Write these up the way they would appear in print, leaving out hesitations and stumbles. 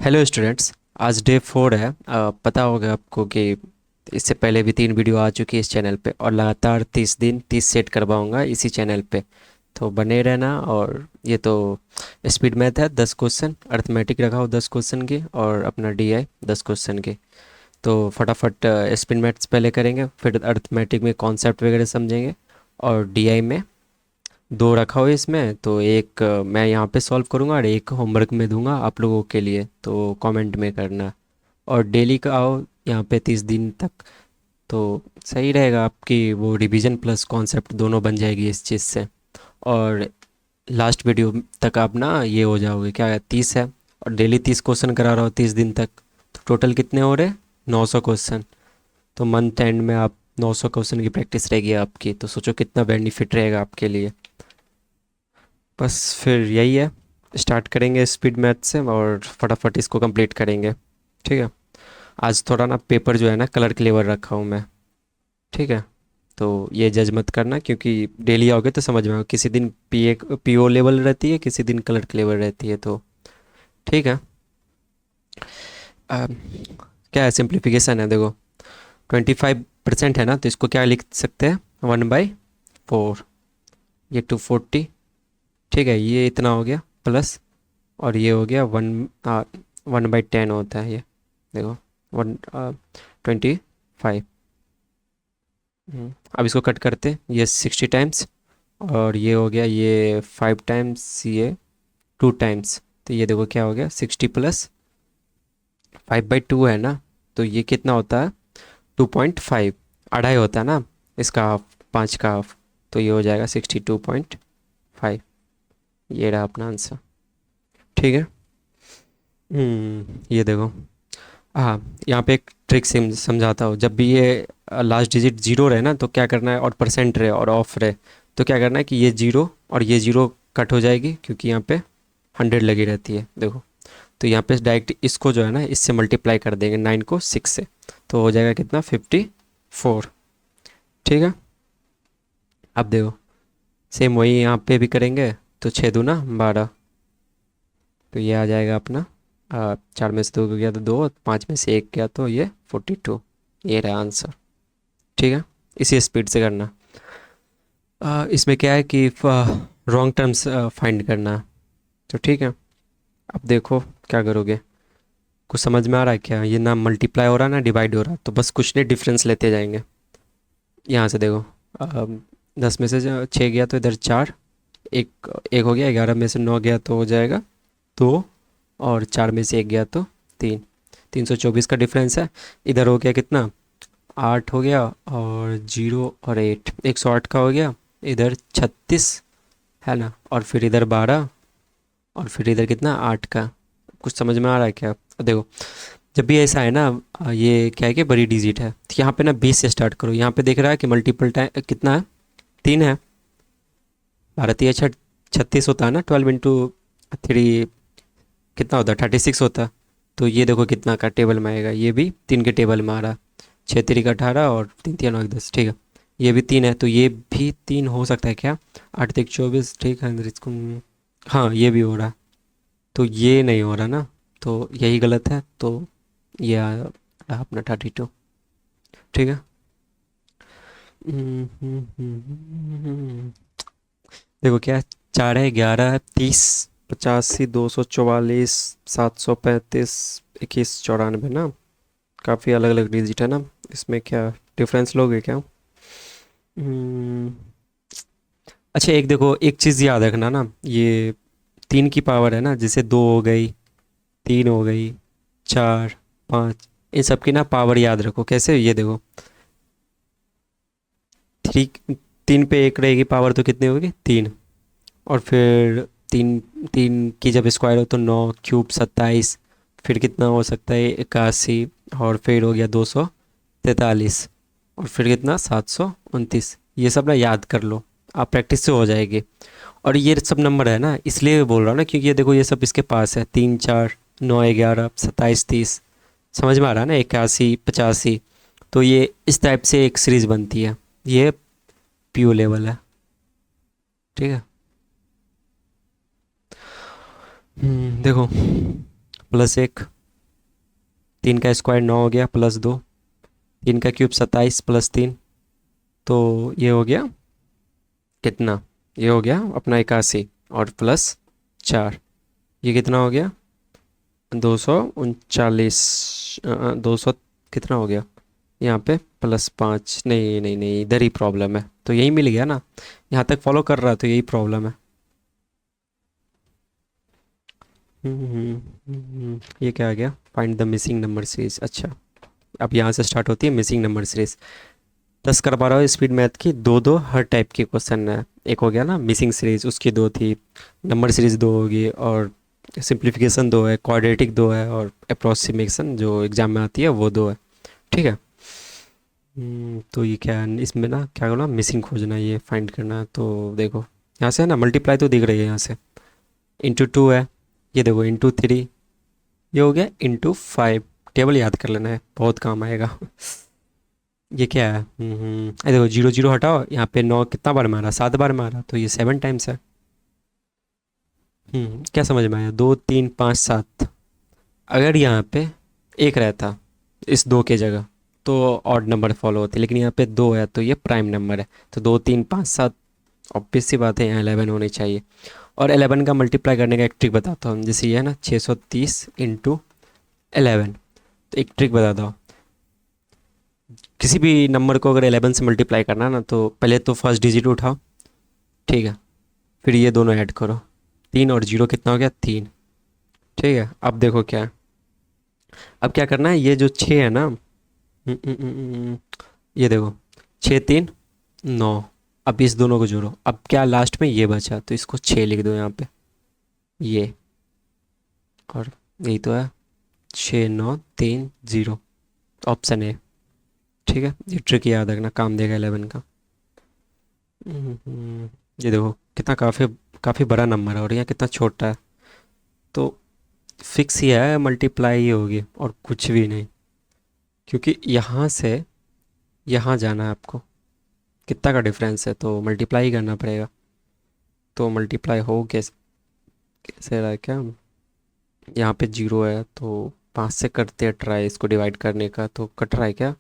Hello students. आज day 4 है। पता होगा आपको कि इससे पहले भी 3 वीडियो आ चुकी है इस चैनल पे और लगातार 30 दिन 30 सेट करवाऊंगा इसी चैनल पे। तो बने रहना। और ये तो स्पीड मैथ है 10 क्वेश्चन, अर्थमेटिक रखा हो 10 क्वेश्चन की, और अपना डीआई 10 क्वेश्चन की। तो फटाफट स्पीड मैथ्स पहले करेंगे, फिर अर्थमेटिक में कॉन्सेप्ट वगैरह समझेंगे, और डीआई में दो रखा हो इसमें। तो एक मैं यहाँ पे सॉल्व करूँगा और एक होमवर्क में दूंगा आप लोगों के लिए, तो कमेंट में करना। और डेली का आओ यहाँ पे 30 दिन तक। तो सही रहेगा, आपकी वो रिवीजन प्लस कॉन्सेप्ट दोनों बन जाएगी इस चीज़ से। और लास्ट वीडियो तक आप ना ये हो जाओगे, क्या 30 है और डेली 30 क्वेश्चन करा रहा हो 30 दिन तक, तो टोटल कितने हो रहे? 900 क्वेश्चन। तो मंथ एंड में आप 900 क्वेश्चन की प्रैक्टिस रहेगी आपकी, तो सोचो कितना बेनिफिट रहेगा आपके लिए। बस फिर यही है, स्टार्ट करेंगे स्पीड मैथ से और फटाफट इसको कंप्लीट करेंगे। ठीक है। आज थोड़ा ना पेपर जो है ना कलर क्लेवर रखा हूँ मैं। ठीक है। तो ये जज मत करना, क्योंकि डेली आओगे तो समझ में आओगे, किसी दिन पीओ लेवल रहती है, किसी दिन कलर क्लेवर रहती है। तो ठीक है। अब क्या है, सिंप्लीफिकेशन है देखो। 25% है ना, तो इसको क्या लिख सकते हैं, 1/4। ये 240। ठीक है, ये इतना हो गया प्लस, और ये हो गया 1/10 होता है ये। देखो, 125। अब इसको कट करते, ये 60 टाइम्स, और ये हो गया ये 5 टाइम्स, ये 2 टाइम्स। तो ये देखो क्या हो गया, 60 प्लस 5/2 है ना। तो ये कितना होता है, 2.5। अढ़ाई होता है ना इसका हाफ, 5 का हाफ। तो ये हो जाएगा 62.5। ये रहा अपना आंसर। ठीक है। ये देखो। हाँ, यहाँ पे एक ट्रिक समझाता हूँ। जब भी ये लास्ट डिजिट जीरो रहे ना, तो क्या करना है, और परसेंट रहे और ऑफ रहे, तो क्या करना है कि ये जीरो और ये जीरो कट हो जाएगी, क्योंकि यहाँ पे 100 लगी रहती है देखो। तो यहाँ पे डायरेक्ट इसको जो है ना इससे मल्टीप्लाई कर देंगे, 9 को 6 से। तो हो जाएगा कितना, 54। ठीक है। अब देखो, सेम वही यहाँ पे भी करेंगे। तो 6 दूना 12। तो ये आ जाएगा अपना, 4 में से 2 गया तो 2, 5 में से 1 गया तो ये 42। ये रहा आंसर। ठीक है। इसी स्पीड से करना। इसमें क्या है कि रॉन्ग टर्म्स फाइंड करना है। तो ठीक है। अब देखो क्या करोगे, कुछ समझ में आ रहा है क्या? ये ना मल्टीप्लाई हो रहा ना डिवाइड हो रहा, तो बस कुछ नहीं, डिफरेंस लेते जाएंगे। यहाँ से देखो, 10 में से 6 गया तो इधर 4, एक एक हो गया। 11 में से 9 गया तो हो जाएगा 2, और 4 में से 1 गया तो 3। 324 का डिफरेंस है। इधर हो गया कितना, 8 हो गया, और 0 और 8, 108 का हो गया। इधर 36 है ना, और फिर इधर 12, और फिर इधर कितना, 8 का। कुछ समझ में आ रहा है क्या? देखो, जब भी ऐसा है ना, ये क्या है कि बड़ी डिजिट है, तो यहाँ पे ना 20 से स्टार्ट करो। यहाँ पे दिख रहा है कि मल्टीपल टाइम कितना है, 3 है। 12 3 6 36 होता है ना, 12 × 3 कितना होता है, 36 होता है। तो ये देखो कितना का टेबल में आएगा, ये भी 3 के टेबल में आ रहा है। 6 3 18, और 3 3 9 10। ठीक है। ये भी 3 है, तो ये भी 3 हो सकता है क्या? 8 3 24। ठीक है, अंदर इसको हाँ ये भी हो रहा है। तो ये नहीं हो रहा ना, तो यही गलत है। तो ये रहा अपना 32। ठीक है। देखो क्या है, 4 है, 11 है, 30, 85, 244, 735, 21 94 ना। काफ़ी अलग अलग डिजिट है ना। इसमें क्या डिफरेंस लोगे क्या? हम्म, अच्छा, एक देखो, एक चीज़ याद रखना ना, ये 3 की पावर है ना, जैसे 2 हो गई, 3 हो गई, 4 5, इन सब की ना पावर याद रखो। कैसे, ये देखो, 3, 3 पे 1 रहेगी पावर, तो कितनी होगी, 3। और फिर 3, 3 की जब स्क्वायर हो तो 9 3 27। फिर कितना हो सकता है, 81। और फिर हो गया 243। और फिर कितना, 729। ये सब ना याद कर लो, आप प्रैक्टिस से हो जाएगी। और ये सब नंबर है ना, इसलिए बोल रहा हूँ ना, क्योंकि ये देखो ये सब इसके पास है, 3 4 9 11 27 30। समझ में आ रहा है ना, 81 85। तो ये इस टाइप से एक सीरीज बनती है। ये पीओ लेवल है। ठीक है। देखो, प्लस 1, 3 का स्क्वायर 9 हो गया, प्लस 2, 3 का क्यूब 27 प्लस 3, तो ये हो गया कितना, ये हो गया अपना 81 और प्लस 4, ये कितना हो गया 239, 200 कितना हो गया यहाँ पे प्लस 5, नहीं नहीं नहीं, इधर ही प्रॉब्लम है, तो यही मिल गया ना, यहाँ तक फॉलो कर रहा तो यही प्रॉब्लम है। ये क्या आ गया, find the missing number series, अच्छा अब यहाँ से स्टार्ट होती है मिसिंग नंबर सीरीज। 10 कर पा रहा हूँ स्पीड मैथ की, दो दो हर टाइप की क्वेश्चन है, एक हो गया ना मिसिंग सीरीज, उसकी दो थी, नंबर सीरीज दो होगी, और सिंप्लीफिकेशन दो है, क्वाड्रेटिक दो है, और अप्रोक्सीमेशन जो एग्जाम में आती है वो दो है। ठीक है। तो ये क्या है इसमें ना, क्या बोला मिसिंग खोजना है, ये फाइंड करना है, तो देखो यहाँ से है ना मल्टीप्लाई तो दिख रही है यहाँ से, इंटू 2 है, ये देखो इंटू 3, ये हो गया इंटू 5, टेबल याद कर लेना है बहुत काम आएगा। ये क्या है, अरे देखो जीरो जीरो हटाओ, यहाँ पे 9 कितना बार मारा, 7 बार मारा, तो ये 7 टाइम्स है। क्या समझ में आया, 2 3 5 7, अगर यहाँ पे एक रहता इस दो के जगह तो ऑड नंबर फॉलो होते, लेकिन यहाँ पे दो है तो ये प्राइम नंबर है, तो 2 3 5 7, ऑब्वियस सी बात है यहाँ 11 होनी चाहिए। और 11 का मल्टीप्लाई करने का एक ट्रिक बताता हूँ, जैसे ये है ना 630 इंटू 11, तो एक ट्रिक बताता हूँ, किसी भी नंबर को अगर 11 से मल्टीप्लाई करना है ना, तो पहले तो फर्स्ट डिजिट उठाओ, ठीक है, फिर ये दोनों ऐड करो, 3 और 0 कितना हो गया 3, ठीक है। अब देखो क्या है, अब क्या करना है, ये जो 6 है ना, ये देखो 6 3 9, अब इस दोनों को जोड़ो, अब क्या लास्ट में ये बचा, तो इसको 6 लिख दो यहाँ पे, ये, और यही तो है 6930, ऑप्शन ए। ठीक है, ये ट्रिक याद रखना, काम देगा 11 का। ये देखो कितना काफ़ी काफ़ी बड़ा नंबर है और यहाँ कितना छोटा है, तो फिक्स ही है मल्टीप्लाई ही होगी और कुछ भी नहीं, क्योंकि यहाँ से यहाँ जाना है आपको, कितना का डिफरेंस है, तो मल्टीप्लाई ही करना पड़ेगा, तो मल्टीप्लाई हो कैसे, कैसे रहा है क्या, यहाँ पे 0 है तो 5 से करते हैं ट्राई इसको डिवाइड करने का, तो कट रहा है क्या,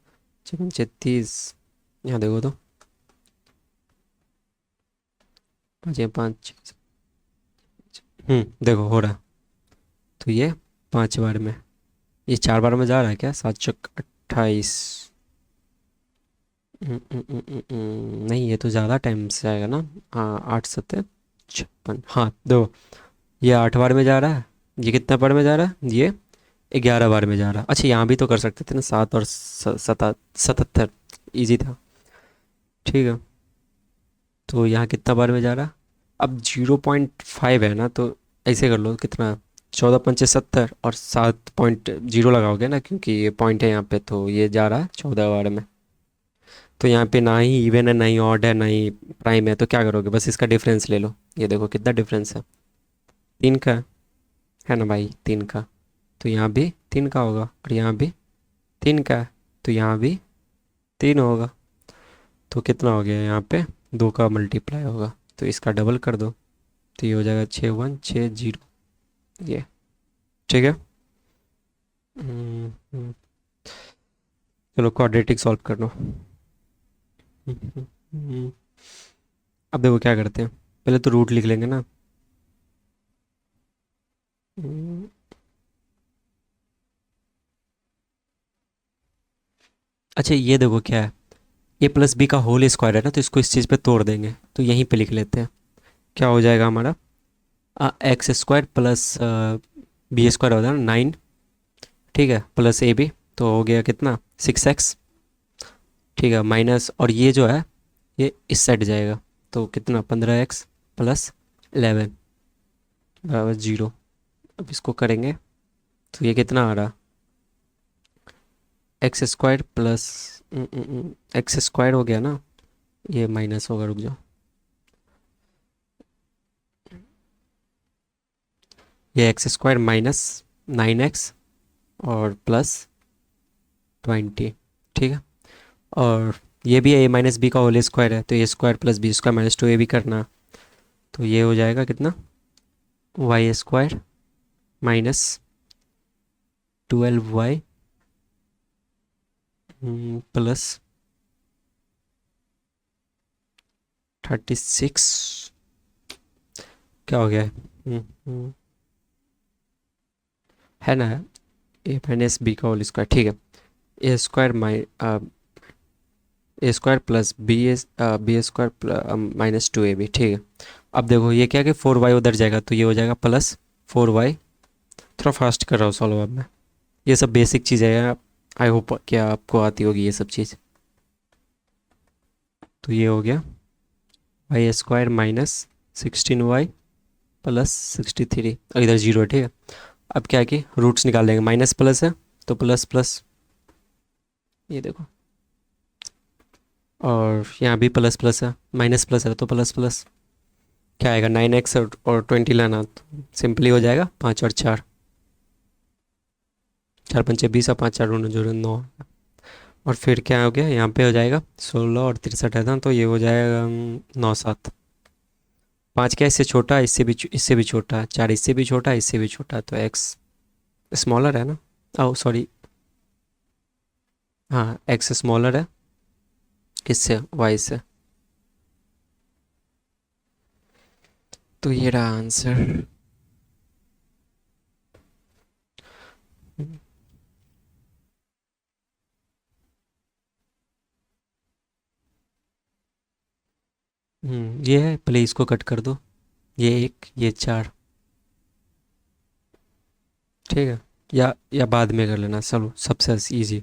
36, यहाँ देखो तो 5 5, देखो हो रहा, तो ये 5 बार में, ये 4 बार में जा रहा है क्या, 7 चक 28, नहीं ये तो ज़्यादा टाइम से आएगा ना, हाँ 8 7 56, हाँ दो, ये 8 बार में जा रहा है, ये कितना बार में जा रहा है, ये 11 बार में जा रहा है, अच्छा यहाँ भी तो कर सकते थे ना, 7 और 77, ईजी था। ठीक है, तो यहाँ कितना बार में जा रहा है, अब 0.5 है ना, तो ऐसे कर लो कितना, 14 5 70, और 7.0 लगाओगे ना, क्योंकि ये पॉइंट है यहाँ पे, तो ये जा रहा है 14 बार में, तो यहाँ पे ना ही इवन है ना ही ऑड है ना ही प्राइम है, तो क्या करोगे, बस इसका डिफरेंस ले लो, ये देखो कितना डिफरेंस है, 3 का है ना भाई, 3 का, तो यहाँ भी 3 का होगा, और यहाँ भी 3 का है, तो यहाँ भी 3 होगा, तो कितना हो गया यहाँ पे, 2 का मल्टीप्लाई होगा, तो इसका डबल कर दो, तो ये हो जाएगा 6160, ये ठीक है। हम्म, हम्म, चलो क्वाड्रेटिक सॉल्व कर लो। हम्म, अब देखो क्या करते हैं, पहले तो रूट लिख लेंगे ना, हम्म, अच्छा ये देखो क्या है, ए प्लस बी का होल स्क्वायर है ना, तो इसको इस चीज़ पे तोड़ देंगे, तो यहीं पे लिख लेते हैं, क्या हो जाएगा हमारा, x square plus B square हो जाएगा 9, ठीक है, प्लस ए बी, तो हो गया कितना 6x, ठीक है, माइनस, और ये जो है ये इस साइड जाएगा, तो कितना 15x प्लस 11 बराबर 0, अब इसको करेंगे तो ये कितना आ रहा, x square plus x square हो गया ना, ये माइनस होगा, रुक जाओ, ये एक्स स्क्वायर माइनस 9x और प्लस 20, ठीक है, और ये भी ए माइनस बी का होल स्क्वायर है, तो A square plus B square minus 2 A भी करना, तो ये हो जाएगा कितना, Y square minus 12y plus 36, क्या हो गया है? है ना, ए माइनस बी का होल स्क्वायर, ठीक है। A square A square plus B square minus 2ab, ठीक है। अब देखो ये क्या कि 4y उधर जाएगा तो ये हो जाएगा प्लस 4y। थोड़ा फास्ट कर रहा हूँ सॉल्व अब मैं। ये सब बेसिक चीज़ें हैं, आई होप कि आपको आती होगी ये सब चीज़। तो ये हो गया Y square minus 16y plus 63, और इधर जीरो है, ठीक है। अब क्या है कि रूट्स निकाल लेंगे, माइनस प्लस है तो प्लस प्लस, ये देखो, और यहाँ भी प्लस प्लस है, माइनस प्लस है तो प्लस प्लस। क्या आएगा, 9x और 20 लाना तो सिंपली हो जाएगा, 5 और 4, 4 पंचे 20 और 5 4 जोड़े 9। और फिर क्या हो गया, यहाँ पे हो जाएगा 16 और 63 है ना, तो ये हो जाएगा 9 7। 5 क्या इससे छोटा, इससे भी छोटा, 4 इससे भी छोटा, इससे भी छोटा, तो x स्मॉलर है ना। ओह सॉरी, हाँ x स्मॉलर है किससे, y से। तो ये रहा आंसर। ये है, पहले इसको कट कर दो, ये एक ये 4, ठीक है। या बाद में कर लेना, चलो सबसे इजी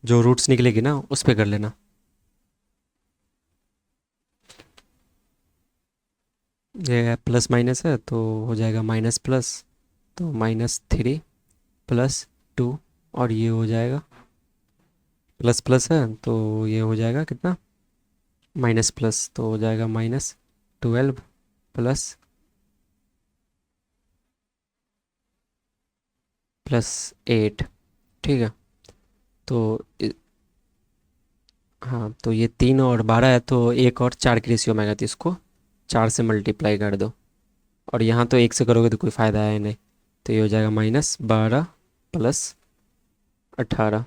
जो रूट्स निकलेगी ना उस पे कर लेना। ये प्लस माइनस है तो हो जाएगा माइनस प्लस, तो -3 प्लस 2, और ये हो जाएगा प्लस प्लस है तो ये हो जाएगा कितना, माइनस प्लस, तो हो जाएगा -12 प्लस +8, ठीक है। तो हाँ, तो ये 3 और 12 है तो 1 और 4 की रेशियो में आएगा, तो इसको 4 से मल्टीप्लाई कर दो। और यहाँ तो 1 से करोगे तो कोई फ़ायदा है नहीं, तो ये हो जाएगा -12 प्लस 18,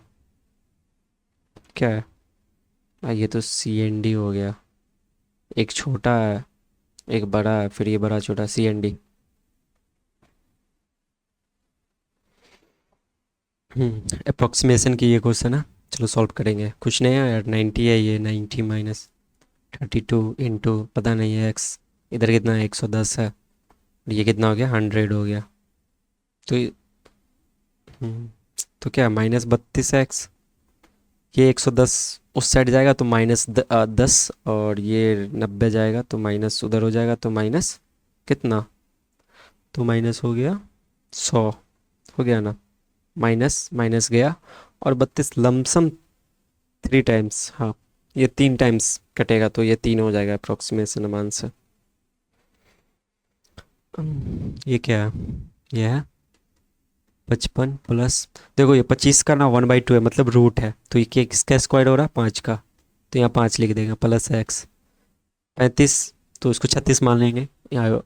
क्या है, ये तो CND हो गया। एक छोटा है, एक बड़ा है, फिर ये बड़ा छोटा CND। अप्रोक्सीमेशन की ये क्वेश्चन है, चलो सॉल्व करेंगे। कुछ नहीं है यार, 90 है, ये 90 माइनस 32 इंटू पता नहीं है x, इधर कितना है, 110 है, और ये कितना हो गया, 100 हो गया। तो हम्म, तो क्या -32x, ये 110 उस साइड जाएगा तो -10, और ये 90 जाएगा तो माइनस उधर हो जाएगा, तो माइनस कितना, तो माइनस हो गया 100, हो गया ना, माइनस माइनस गया, और 32 लमसम 3 टाइम्स, हाँ ये 3 टाइम्स कटेगा, तो ये 3 हो जाएगा अप्रोक्सीमेशन मान से। ये क्या है, ये है 55 प्लस, देखो ये 25 का ना 1/2 है, मतलब रूट है, तो ये किसका स्क्वायर हो रहा है, 5 का, तो यहाँ 5 लिख देगा, प्लस x 35, तो इसको 36 मान लेंगे, यहाँ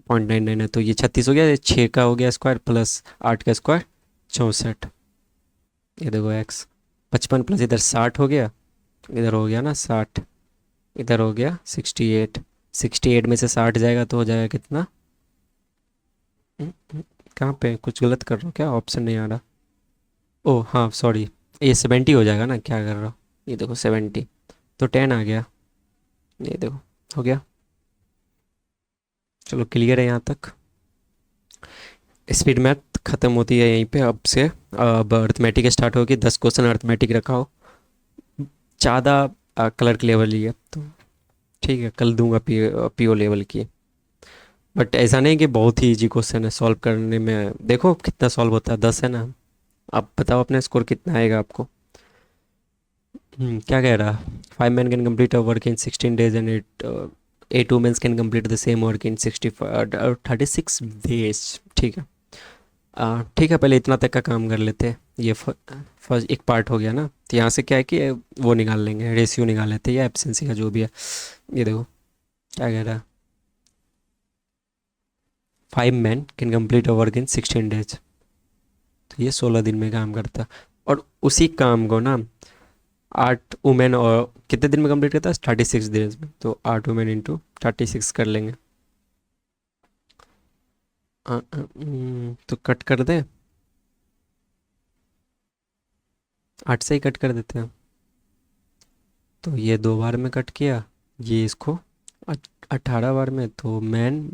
0.99 है तो ये 36 हो गया, ये 6 का हो गया स्क्वायर, प्लस 8 का स्क्वायर 64। ये देखो x 55 प्लस इधर 60 हो गया, इधर हो गया ना 60, इधर हो गया 68, 68 में से 60 जाएगा तो हो जाएगा कितना, कहाँ पे कुछ गलत कर रहा हूँ क्या, ऑप्शन नहीं आ रहा, ओह हाँ सॉरी, ये 70 हो जाएगा ना, क्या कर रहा हूँ, ये देखो 70, तो 10 आ गया, ये देखो हो गया। चलो क्लियर है यहाँ तक। स्पीड मैथ ख़त्म होती है यहीं पे अब से, अब अर्थमेटिक स्टार्ट होगी, 10 क्वेश्चन अर्थमेटिक रखा हो, ज़्यादा क्लर्क लेवल ही है तो ठीक है, कल दूंगा PO लेवल की। बट ऐसा नहीं कि बहुत ही इजी क्वेश्चन है सॉल्व करने में, देखो कितना सॉल्व होता है, 10 है ना। आप बताओ अपना स्कोर कितना आएगा आपको। क्या कह रहा, 5 men can complete a work in 16 days and 8 women can complete the same work in 36 days, ठीक है। ठीक है, पहले इतना तक का काम कर लेते हैं, ये फर्स्ट एक पार्ट हो गया ना, तो यहाँ से क्या है कि वो निकाल लेंगे, रेशियो निकाल लेते हैं या एब्सेंसी का जो भी है। ये देखो क्या कह रहा है, 5 men can complete a work in 16 days, तो तो ये 16 दिन में काम करता। और उसी काम को ना 8 वुमेन और कितने दिन में कंप्लीट करता है, 36 डेज में। तो 8 वुमेन इंटू 36 कर लेंगे। तो कट कर दे, 8 से ही कट कर देते हैं। तो ये 2 बार में कट किया, ये इसको 18 बार में। तो मैन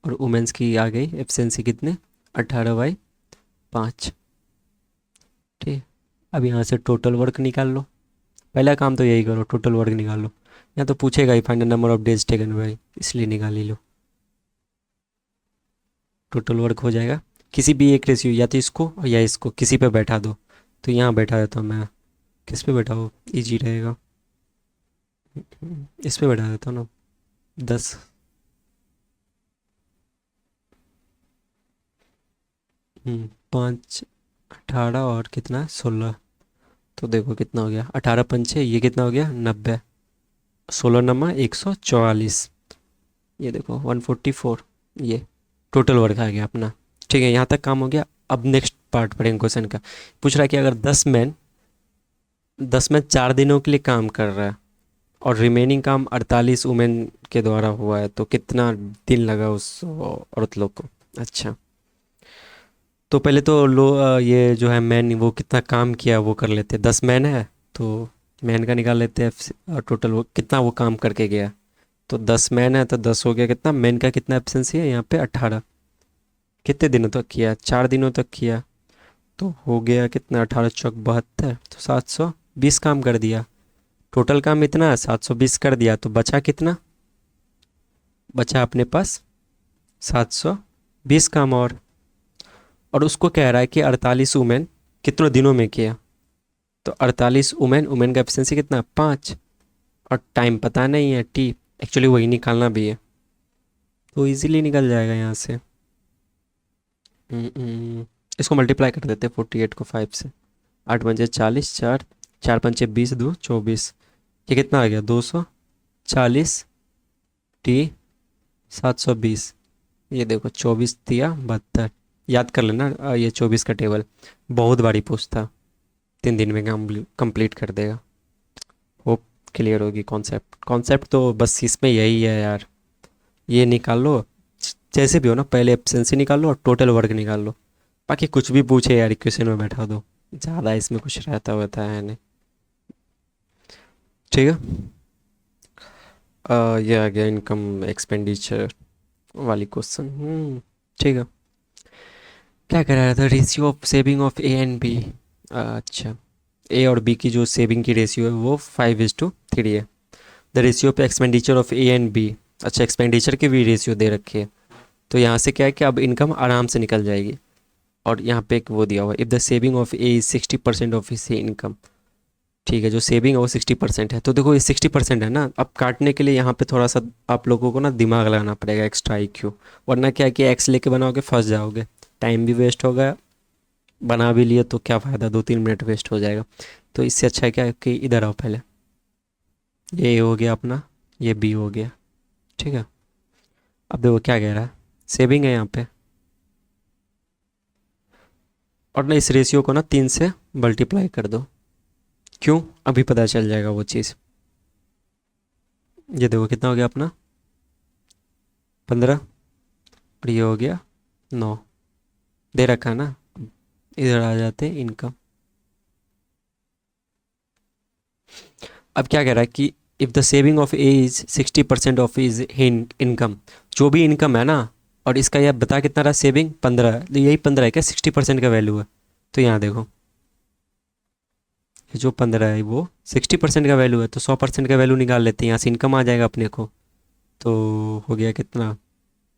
और वुमेन्स की आ गई एफिशिएंसी कितने, 18/5। ठीक। अब यहाँ से टोटल वर्क निकाल लो। पहला काम तो यही करो, टोटल वर्क निकाल लो। यहाँ तो पूछेगा ही find number of days taken by, इसलिए निकाल ही लो। टोटल वर्क हो जाएगा। किसी भी एक रेशियो, या तो इसको या इसको किसी पे बैठा दो। तो यहाँ बैठा देता हूँ मैं। किस पे बैठा हो, ईजी रहेगा। इस पे बैठा देता हूँ ना। 10। 5, 18 और कितना, 16। तो देखो कितना हो गया, 18×5 ये कितना हो गया, 90। 16×144, ये देखो 144। ये टोटल वर्क आ गया अपना। ठीक है, यहाँ तक काम हो गया। अब नेक्स्ट पार्ट पढ़ेंगे क्वेश्चन का। पूछ रहा है कि अगर 10 मैन 4 दिनों के लिए काम कर रहा है और रिमेनिंग काम 48 वुमेन के द्वारा हुआ है, तो कितना दिन लगा उस औरत लोग को। अच्छा, तो पहले तो ये जो है मैन, वो कितना काम किया वो कर लेते हैं। 10 मैन है तो मैन का निकाल लेते हैं टोटल वो कितना वो काम करके गया। तो 10 मैन है तो 10 हो गया कितना, मैन का कितना एब्सेंसी है यहाँ पे, 18। कितने दिनों तक किया, 4 दिनों तक किया। तो हो गया कितना, 18×4 = 72। तो 720 काम कर दिया। टोटल काम इतना है, 720 कर दिया। तो बचा कितना, बचा अपने पास 720 काम और उसको कह रहा है कि 48 वुमेन कितने दिनों में किया। तो 48 वुमेन, वुमेन का एफिशिएंसी कितना, 5। और टाइम पता नहीं है, टी एक्चुअली वही निकालना भी है। तो इजीली निकल जाएगा यहाँ से। इसको मल्टीप्लाई कर देते हैं 48 को 5 से। 8×5 = 40, 4, 4×5 = 20, 2 24। ये कितना आ गया, 240 टी 720। ये देखो 24 दिया 72। याद कर लेना ये 24 का टेबल बहुत बारी पूछता। 3 दिन में कंप्लीट कर देगा। होप क्लियर होगी कॉन्सेप्ट। कॉन्सेप्ट तो बस इसमें यही है यार। ये निकाल लो, जैसे भी हो ना, पहले एब्सेंसी निकाल लो और टोटल वर्क निकाल लो। बाकी कुछ भी पूछे यार इक्वेशन में बैठा दो, ज़्यादा इसमें कुछ रहता होता है नहीं। ठीक है। ये आ गया इनकम एक्सपेंडिचर वाली क्वेश्चन। ठीक है। क्या कह रहा था, ratio of saving of A and B. अच्छा, ए और बी की जो सेविंग की रेशियो है वो 5:3 है। The ratio of expenditure of A and B. अच्छा, एक्सपेंडिचर की भी रेशियो दे रखी है। तो यहाँ से क्या है कि अब इनकम आराम से निकल जाएगी। और यहाँ पे एक वो दिया हुआ है, if the saving of A is 60% of his income. ठीक है, जो सेविंग है वो 60% है। तो देखो ये 60% है ना, अब काटने के लिए यहाँ पे थोड़ा सा आप लोगों को ना दिमाग लगाना पड़ेगा, एक्स्ट्रा IQ। वरना क्या है कि एक्स लेके बनाओगे फंस जाओगे, टाइम भी वेस्ट होगा। बना भी लिए तो क्या फ़ायदा, 2-3 मिनट वेस्ट हो जाएगा। तो इससे अच्छा है क्या है कि इधर आओ पहले। ये A हो गया अपना, ये B हो गया। ठीक है। अब देखो क्या कह रहा है, सेविंग है यहाँ पे। और ना इस रेशियो को ना 3 से मल्टीप्लाई कर दो। क्यों, अभी पता चल जाएगा वो चीज़। ये देखो कितना हो गया अपना, 15। और ये हो गया 9। दे रखा है ना। इधर आ जाते इनकम। अब क्या कह रहा है कि if the saving of A is 60% of is income. जो भी इनकम है ना, और इसका यह बता कितना रहा, सेविंग 15। तो यही 15 है क्या, 60% का वैल्यू है। तो यहाँ देखो, ये जो 15 है वो 60% का वैल्यू है। तो 100% का वैल्यू निकाल लेते हैं, यहाँ से इनकम आ जाएगा अपने को। तो हो गया कितना,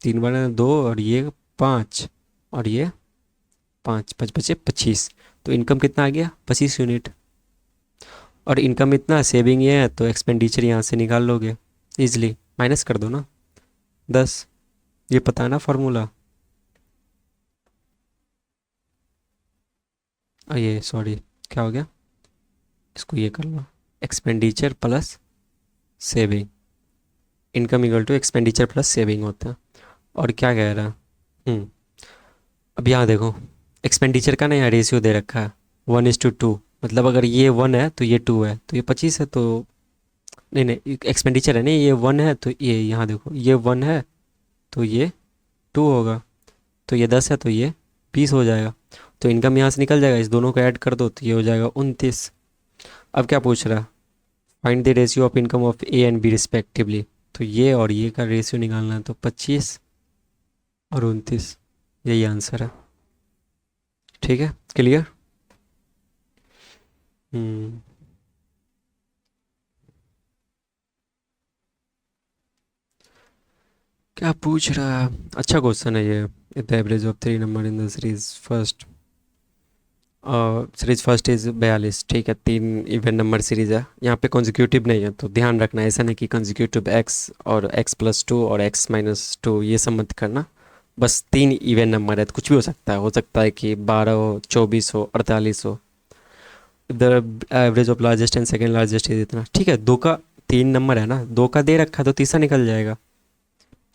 3 × 2 और ये 5 और ये 5, 5×5 = 25। तो इनकम कितना आ गया, 25 यूनिट। और इनकम इतना, सेविंग ये है, तो एक्सपेंडिचर यहाँ से निकाल लोगे इजली, माइनस कर दो ना 10। ये पता है ना फार्मूला। ये सॉरी, क्या हो गया, इसको ये कर लो, expenditure plus saving. Income equal to expenditure plus saving होता है। और क्या कह रहा है, अब यहाँ देखो, एक्सपेंडिचर का ना यहाँ रेशियो दे रखा है 1:2, मतलब अगर ये 1 है तो ये 2 है, तो ये 25 है, तो नहीं नहीं एक्सपेंडिचर है, नहीं ये 1 है तो ये यहाँ देखो ये 1 है तो ये 2 होगा, तो ये 10 है तो ये 20 हो जाएगा। तो इनकम यहाँ से निकल जाएगा, इस दोनों को ऐड कर दो तो ये हो जाएगा 29। अब क्या पूछ रहा है, find the ratio of income of A and B respectively. तो ये और ये का रेशियो निकालना है, तो 25 और 29, यही आंसर है। ठीक है, क्लियर। हम्म। क्या पूछ रहा है, अच्छा क्वेश्चन है ये। The average of three number in the series first, series first is 42, ठीक है, 3 इवन नंबर सीरीज है, यहाँ पे कॉन्जिक्यूटिव नहीं है, तो ध्यान रखना ऐसा नहीं कि कॉन्जिक्यूटिव एक्स और x+2 और x-2 ये सब मत करना। बस 3 इवन नंबर है तो कुछ भी हो सकता है कि 12 हो, 24 हो, 48 हो। The average of largest and second largest is इतना, ठीक है, दो का 3 नंबर है ना, दो का दे रखा तो तीसरा निकल जाएगा।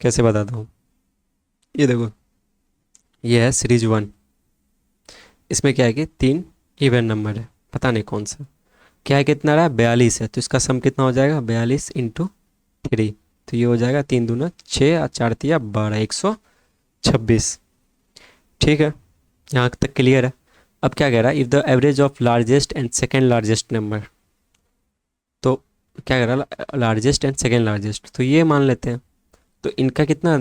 कैसे बताता हूँ, ये देखो, ये है सीरीज 1, इसमें क्या है कि 3 इवन नंबर है, पता नहीं कौन सा, क्या है, कितना रहा, 42 है, तो इसका सम कितना हो जाएगा, 42 × 3, तो ये हो जाएगा 3 दूना 6 और 4 तिया 12, 126। ठीक है, यहाँ तक क्लियर है। अब क्या कह रहा है, if the average of largest and second largest number, तो क्या कह रहा है, लार्जेस्ट एंड सेकेंड लार्जेस्ट, तो ये मान लेते हैं, तो इनका कितना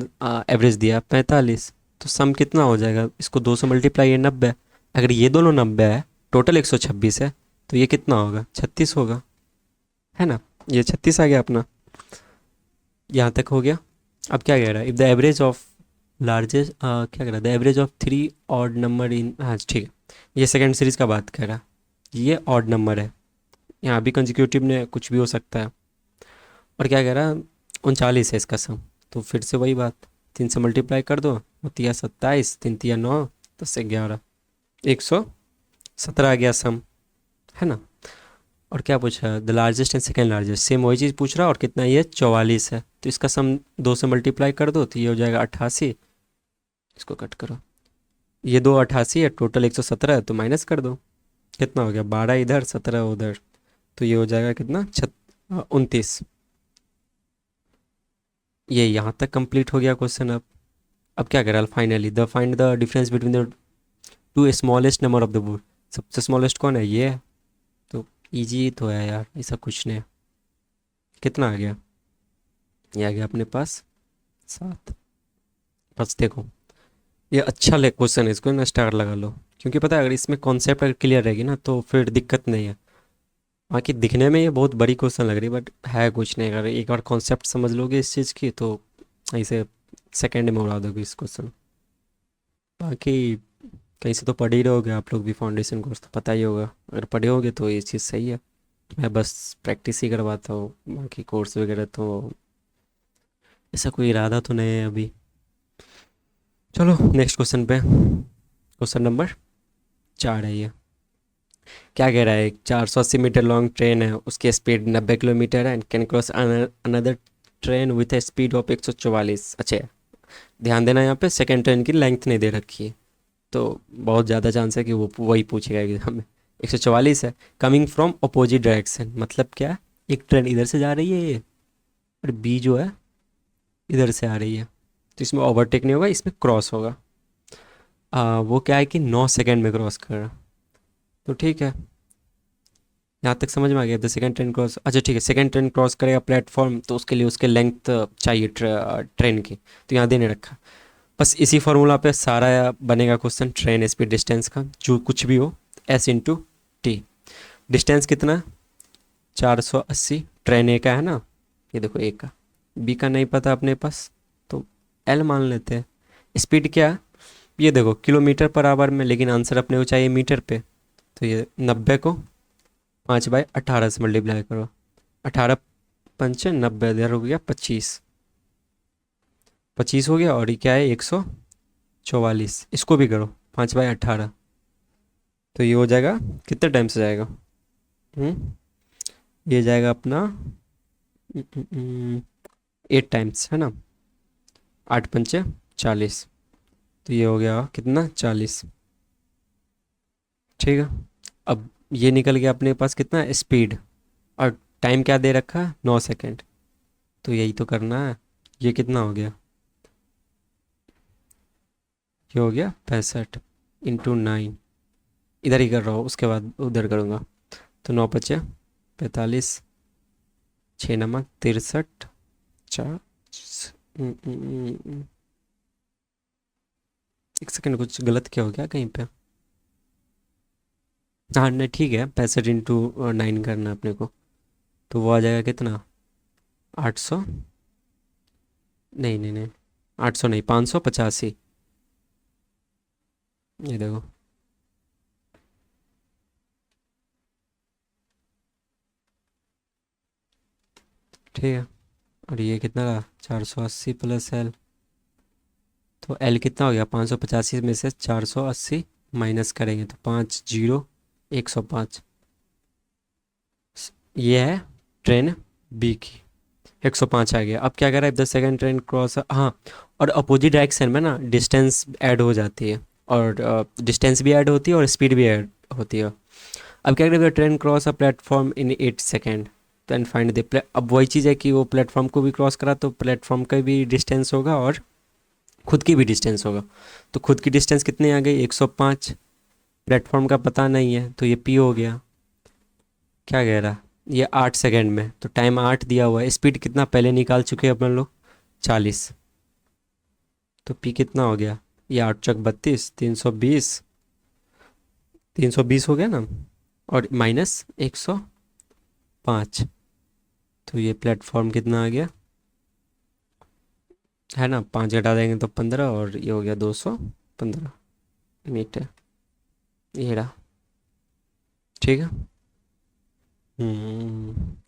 एवरेज दिया 45, तो सम कितना हो जाएगा, इसको 2 से मल्टीप्लाई, ये 90, अगर ये दोनों 90 है, टोटल 126 है, तो ये कितना होगा, 36 होगा, है ना, ये 36 आ गया अपना, यहाँ तक हो गया। अब क्या कह रहा है, if the average of largest, क्या कह रहा है, the average of 3 odd number in, हाँ ठीक है, ये सेकेंड सीरीज का बात कर रहा है, ये ऑड नंबर है, यहाँ भी कंजिक्यूटिव में कुछ भी हो सकता है। और क्या कह रहा है, 39 है इसका सम, तो फिर से वही बात, 3 से मल्टीप्लाई कर दो, होती है 27, 3 तिया 9, 10 से 11, 117 आ गया सम, है ना। और क्या पूछा है, the largest and second largest, same वही चीज़ पूछ रहा है, और कितना, ये 44 है, तो इसका सम 2 से मल्टीप्लाई कर दो तो ये हो जाएगा 88, इसको कट करो, ये दो 88 है, टोटल 117 है, तो माइनस कर दो, कितना हो गया, 12 इधर 17 उधर, तो ये हो जाएगा कितना, 29। ये यहाँ तक कंप्लीट हो गया क्वेश्चन। अब क्या करें, finally the find the difference between the two smallest number of the board, सबसे स्मॉलेस्ट कौन है, ये है, तो इजी तो है यार, ऐसा कुछ नहीं है। कितना आ गया, ये आ गया अपने पास 7। बस देखो, ये अच्छा ले क्वेश्चन है, इसको ना स्टार लगा लो, क्योंकि पता है अगर इसमें कॉन्सेप्ट अगर क्लियर रहेगी ना तो फिर दिक्कत नहीं है। बाकी दिखने में ये बहुत बड़ी क्वेश्चन लग रही है, बट है कुछ नहीं, अगर एक बार कॉन्सेप्ट समझ लोगे इस चीज़ की तो ऐसे सेकेंड में उड़ा दोगे इस क्वेश्चन। बाकी कहीं से तो पढ़ ही रहोगे आप लोग भी, फाउंडेशन कोर्स तो पता ही होगा, अगर पढ़े होगे तो ये चीज़ सही है। मैं बस प्रैक्टिस ही करवाता हूँ, बाकी कोर्स वगैरह तो ऐसा कोई इरादा तो नहीं है अभी। चलो नेक्स्ट क्वेश्चन पे, क्वेश्चन नंबर 4 है ये। क्या कह रहा है, एक 480 मीटर लॉन्ग ट्रेन है, उसकी स्पीड 90 किलोमीटर है, and can cross another train with A speed of 144। अच्छा, ध्यान देना यहाँ पे सेकेंड ट्रेन की लेंथ नहीं दे रखी है, तो बहुत ज़्यादा चांस है कि वो वही पूछेगा एग्जाम में। 144 है, कमिंग फ्रॉम अपोजिट डायरेक्शन, मतलब क्या, एक ट्रेन इधर से जा रही है ये, और बी जो है इधर से आ रही है, तो इसमें ओवरटेक नहीं होगा, इसमें क्रॉस होगा। वो क्या है कि 9 सेकेंड में क्रॉस कर रहा, तो ठीक है, यहाँ तक समझ में आ गया। द सेकेंड ट्रेन क्रॉस, अच्छा ठीक है, सेकेंड ट्रेन क्रॉस करेगा प्लेटफॉर्म, तो उसके लिए उसके लेंथ चाहिए ट्रेन की, तो यहाँ देने रखा। बस इसी फार्मूला पे सारा बनेगा क्वेश्चन, ट्रेन स्पीड डिस्टेंस का जो कुछ भी हो, S × T। डिस्टेंस कितना, 480, ट्रेन ए का है ना, ये देखो ए का, बी का नहीं पता अपने पास, तो L मान लेते हैं। स्पीड क्या, ये देखो किलोमीटर पर आवर में, लेकिन आंसर अपने को चाहिए मीटर पे, तो ये 90 को 5/18 से मल्टीप्लाई करो, 18×5 = 90, इधर हो गया 25, 25 हो गया, और ये क्या है, 144, इसको भी करो 5/18, तो ये हो जाएगा, कितने टाइम से जाएगा, ये जाएगा अपना 8 टाइम्स, है ना, 8×5 = 40, तो ये हो गया कितना, 40। ठीक है। अब ये निकल गया अपने पास कितना स्पीड, और टाइम क्या दे रखा है, 9 सेकेंड। तो यही तो करना है। ये कितना हो गया, ये हो गया 65 × 9। इधर ही कर रहा हूँ, उसके बाद उधर करूँगा। तो 9 × 5 = 45, 6 × 9 = 63, 4। एक सेकंड, कुछ गलत क्या हो गया कहीं पे। हाँ नहीं ठीक है, 65 × 9 करना है अपने को। तो वो आ जाएगा कितना, 800, नहीं नहीं नहीं, 800 नहीं, 585। ये देखो। ठीक है। और ये कितना रहा, 480 + L। तो L कितना हो गया, 585 में से 480 माइनस करेंगे तो 5, 0, 105। ये है ट्रेन बी की, 105 आ गया। अब क्या कर रहा है, द सेकंड ट्रेन क्रॉस, हाँ। और अपोजिट डायरेक्शन में ना डिस्टेंस ऐड हो जाती है, और डिस्टेंस भी ऐड होती है और स्पीड भी ऐड होती है। अब क्या करेगा, train cross a platform in 8 second. तो एंड फाइंड द, अब वही चीज़ है कि वो प्लेटफॉर्म को भी क्रॉस करा तो प्लेटफॉर्म का भी डिस्टेंस होगा और खुद की भी डिस्टेंस होगा। तो खुद की डिस्टेंस कितनी आ गई, 105। प्लेटफॉर्म का पता नहीं है तो ये पी हो गया। क्या कह रहा, ये 8 सेकेंड में, तो टाइम 8 दिया हुआ है। स्पीड कितना पहले निकाल चुके हैं अपन लोग, 40। तो पी कितना हो गया, ये 8 × 32, 320। 320 हो गया ना, और माइनस 105। तो ये प्लेटफॉर्म कितना आ गया, है ना, 5 घटा देंगे तो 15, और ये हो गया 215 मीटर। ये रहा। ठीक है।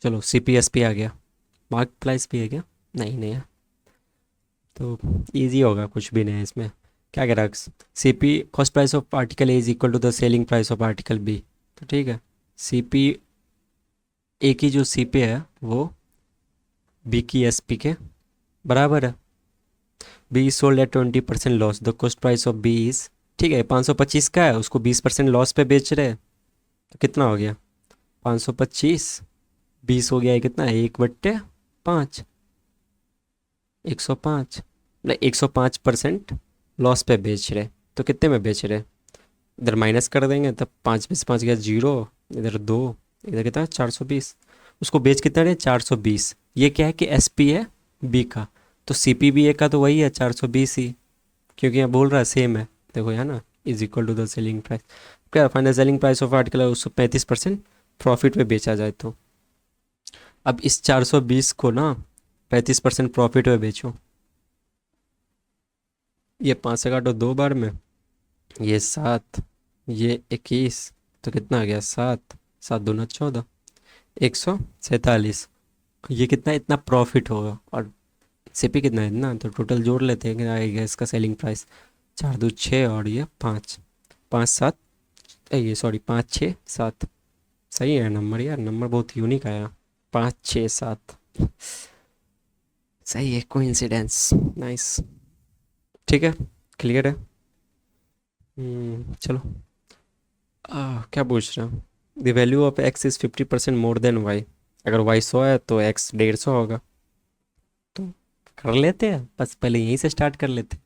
चलो सी पी एस पी आ गया। मार्क प्राइस भी है क्या, नहीं नहीं है। तो इजी होगा, कुछ भी नहीं है इसमें। क्या कह रहा है, C P cost price of article A is equal to the selling price of article B. तो ठीक है, सी पी ए की जो सी पी है वो बी की एस पी के बराबर है। B sold at 20% loss, the cost price of B is, ठीक है 525 का है, उसको 20% लॉस पे बेच रहे हैं। तो कितना हो गया, 525, 20 हो गया है कितना, 1/5, 105। नहीं, 105% लॉस पे बेच रहे। तो कितने में बेच रहे, इधर माइनस कर देंगे तब 5 में से 5 गया 0, इधर 2, इधर कितना 420। उसको बेच कितना रहे, 420। ये क्या है कि एस पी है बी का, तो सी पी बी ए का तो वही है 420 ही, क्योंकि यहाँ बोल रहा है सेम है। देखो यहाँ ना, is equal to the selling price. क्या final selling price of article है, उसको 35% प्रॉफिट में बेचा जाए तो। अब इस 420 को ना 35% प्रॉफिट में बेचो। ये 5 से काटो 2 बार में, ये 7, ये 21। तो कितना आ गया, 7, 7 × 2 = 14, 147। ये कितना, इतना प्रॉफिट होगा। और सीपी कितना है, इतना। तो टोटल जोड़ लेते हैं कि आएगा इसका सेलिंग प्राइस, 4×2 = 6, और ये 5, 5 7, ये सॉरी 5 6 7। सही है नंबर यार, नंबर बहुत यूनिक आया, 5 6 7। सही है, कोइंसिडेंस, नाइस। ठीक है, क्लियर है। चलो। क्या पूछ रहा हूँ, the value of x is 50% more than y. अगर वाई 100 है तो एक्स 150 होगा। तो कर लेते हैं, बस पहले यहीं से स्टार्ट कर लेते हैं।